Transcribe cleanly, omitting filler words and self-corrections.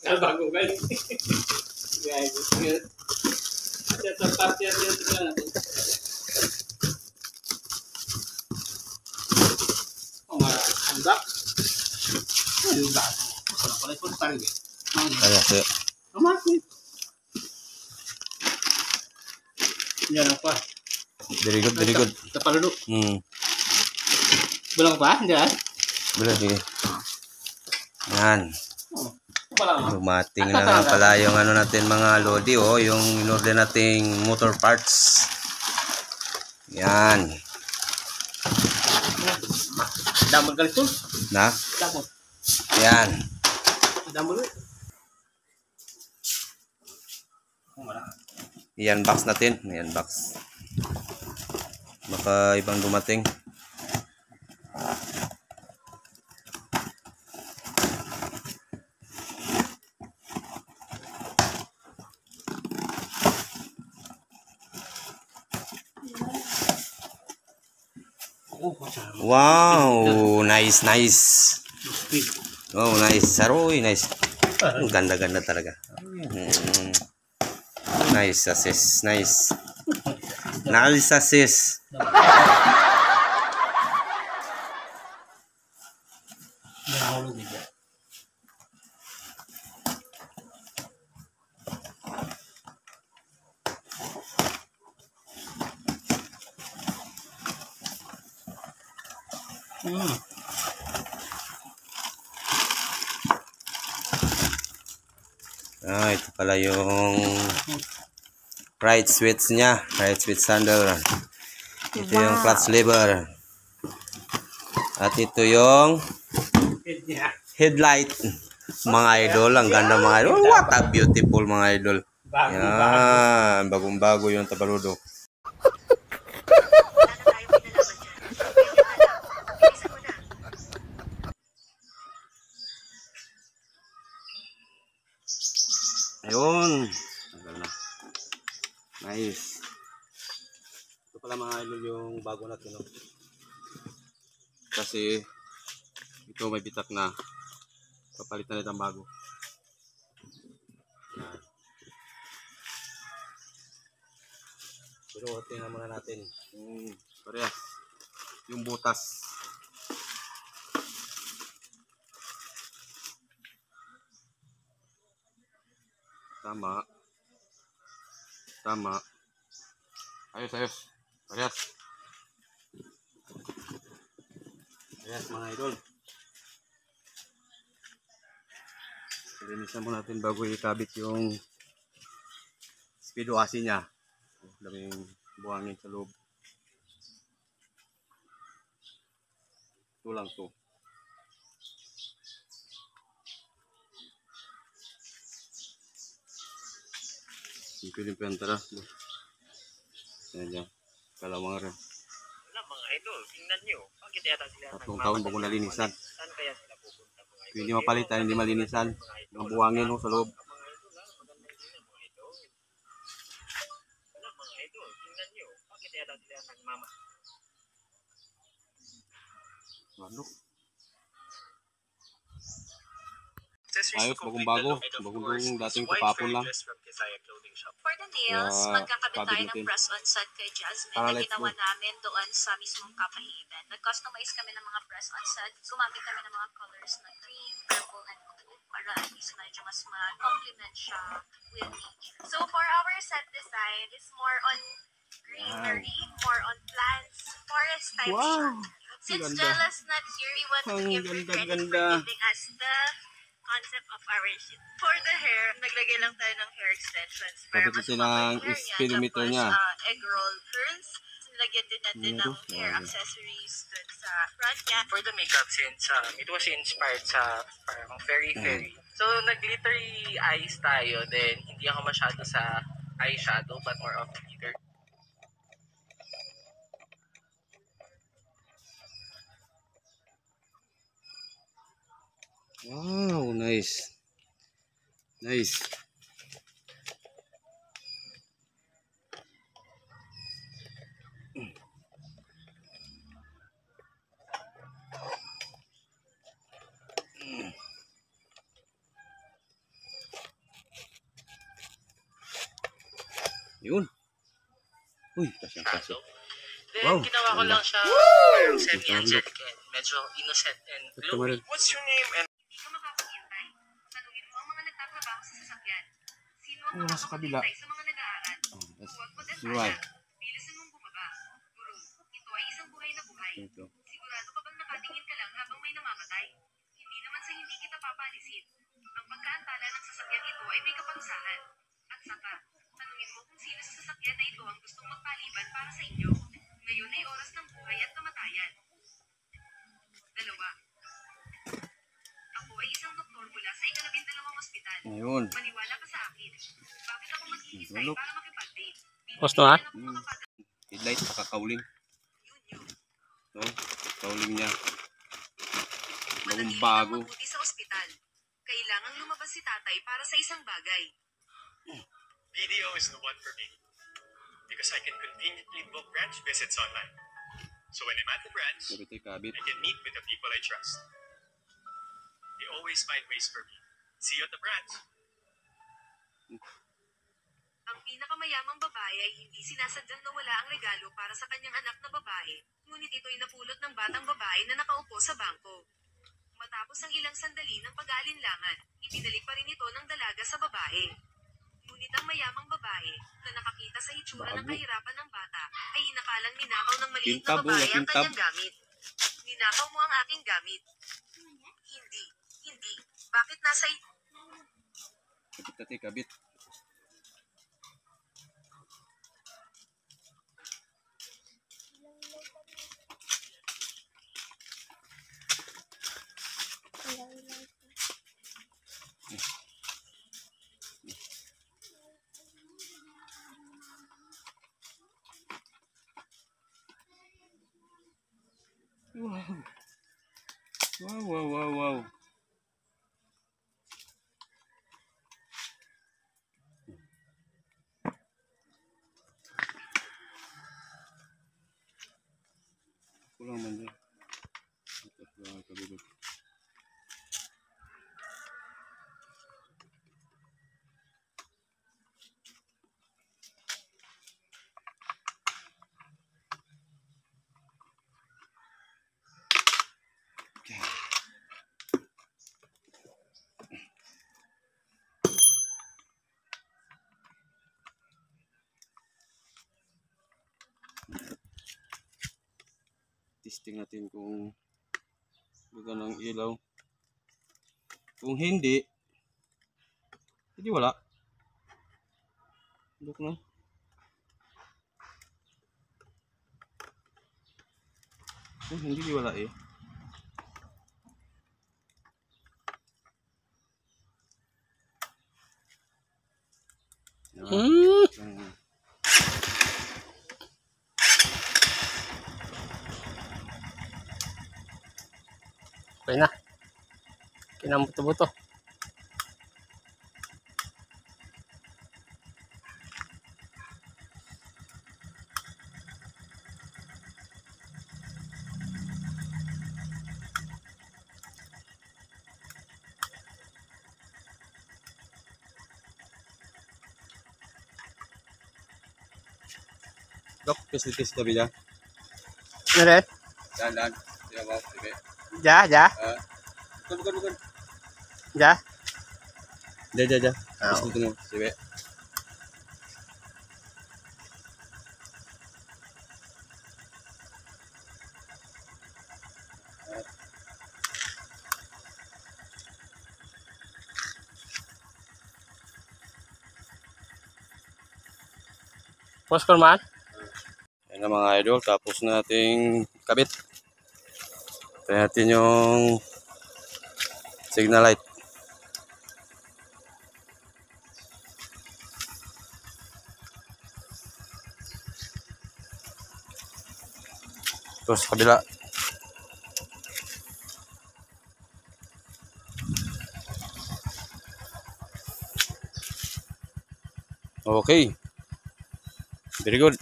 Bago kayo. Guys, set up party at yung tignan natin. Handa. Handa. Wala pala ito tayo eh. Ayan, sir. Amakit. Yan ang pa. Very good, very good. Sa paludo. Bilang pa? Hindi ah? Bilang, sige. Yan. Wala. Dumating na nga pala yung ano natin mga lodi, oh. Yung in-order nating motor parts. Yan. Damon ka ito? Na? Damon. Yan. Damon ulit. Yan box natin. Yan box. Baka ibang dumating. Wow, nice, nice. Oh, nice. Saroy, nice. Ganda-ganda talaga. Nice assist, nice. Nice assist. Ah, ito pala yung right switch niya, right switch handle. Ito yung clutch lever. At ito yung headlight. Mga idol, ang ganda mga idol. What a beautiful mga idol. Yan, bagong-bago yung Tabaludo. Ayun. Nice. Ito pala mga idol yung bago natin. No? Kasi ito may bitak na. Papalitan natin ang bago. Yan. Pero tingnan muna natin. Parehas. Yung butas. Tama. Tama. Ayos, ayos. Parehas. Parehas mga idol. Linisan mo natin bago ikabit yung speedo AC niya. Daming buhangin sa loob. Ito lang to. Piling-piling tara. Yan yan. Kalawang rin. Wala mga idol, tingnan nyo. Bakit yata sila? 3 taon bago nalinisan. Saan kaya sila pupunta mga idol? Hindi mapalitan, hindi malinisan. Ang buhangin no, sa loob. Mga idol ha, maganda din mga idol. Wala mga idol, tingnan nyo. Bakit yata sila nagmama? Ano? Ayos, bagong-bago. Bagong dating kapapon lang. For the nails, magkakabit tayo ng press-on set kay Jasmine na ginawa namin doon sa mismong Kapahiban. Nag-customize kami ng mga press-on set. Gumamit kami ng mga colors na green, purple, and blue para at least medyo mas ma-complement siya with nature. So for our set design, it's more on greenery, more on plants, forest type siya. Since Jella's not here, we want to give her credit for giving us the concept of our shoot. For the hair, naglagay lang tayo ng hair extensions. Para mas ng speedometer niya. Egg roll curls. Nilagyan din natin ng hair accessories dun sa front niya. For the makeup, since it was inspired sa parang fairy. So, nag-glittery eyes tayo. Then, hindi ako masyado sa eyeshadow, but more of glitter. Wow, nice. Nice. Yun. Uy, kasyang kaso. Then, Wow. ginawa ko lang siya parang semi-angelic and medyo innocent and glowy. What's your name? And Hindi ka makakahintay. Tanungin mo ang mga nagtatrabaho sa sasakyan. Sino ang Nasa kabila. makakapaghintay sa mga nag-aaral? That's Huwag right. mag-antala. Bilisan mong bumaba. Guro, ito ay isang buhay na buhay. Ito. Sigurado ka bang nakatingin ka lang habang may namamatay? Hindi naman sa hindi kita papalisin. Ang pagkaantala ng sasakyan ito ay may kapansanan. At saka, tanungin mo kung sino sa sasakyan na ito ang gustong magpaliban para sa inyo. Ngayon ay oras ng buhay at kamatayan. 2. Ako ay isang doktor mula sa ika-12 ospital. Ayun. Maniwala ka sa akin. Bakit ako maghihintay Tulog. para makipag-date? Gusto nga? Headlight, pakakauling. Yun. No? Kauling niya. Bagong Manatili bago. kang mabuti sa ospital. Kailangang lumabas si tatay para sa isang bagay. BDO is the one for me because I can conveniently book branch visits online. So when I'm at the branch, Kabit ay kabit. I can meet with the people I trust. They always find ways for me. See you at the branch. Ang pinakamayamang babae ay hindi sinasadyang nawala ang regalo para sa kanyang anak na babae, ngunit ito'y napulot ng batang babae na nakaupo sa bangko. Matapos ang ilang sandali ng pag-aalinlangan, ibinalik pa rin ito ng dalaga sa babae. Ngunit ang mayamang babae, na nakakita sa itsura ng Bago. kahirapan ng bata, ay inakalang ninakaw ng maliit na Kintab, babae ang kintab. kanyang gamit. Ninakaw mo ang aking gamit. Hindi. Bakit nasa Kabit ate, kabit. Wow. Kulang man dyan. Ito, kulang kabit. Testing natin kung ganda ng ilaw. Kung hindi wala. Look na. Kung hindi wala eh. Okay na. Kinabuto-buto. Dok, tis tabi niya. Ano rin? Dan. Siya ba? Sige. Ja. Bukan. Ja. Ja. Ah. Tis dito mo. Sige. Post ko man. Yan na mga idol, tapos nating kabit. Ito natin yung signal light. Terus kabila. Okay. Very good.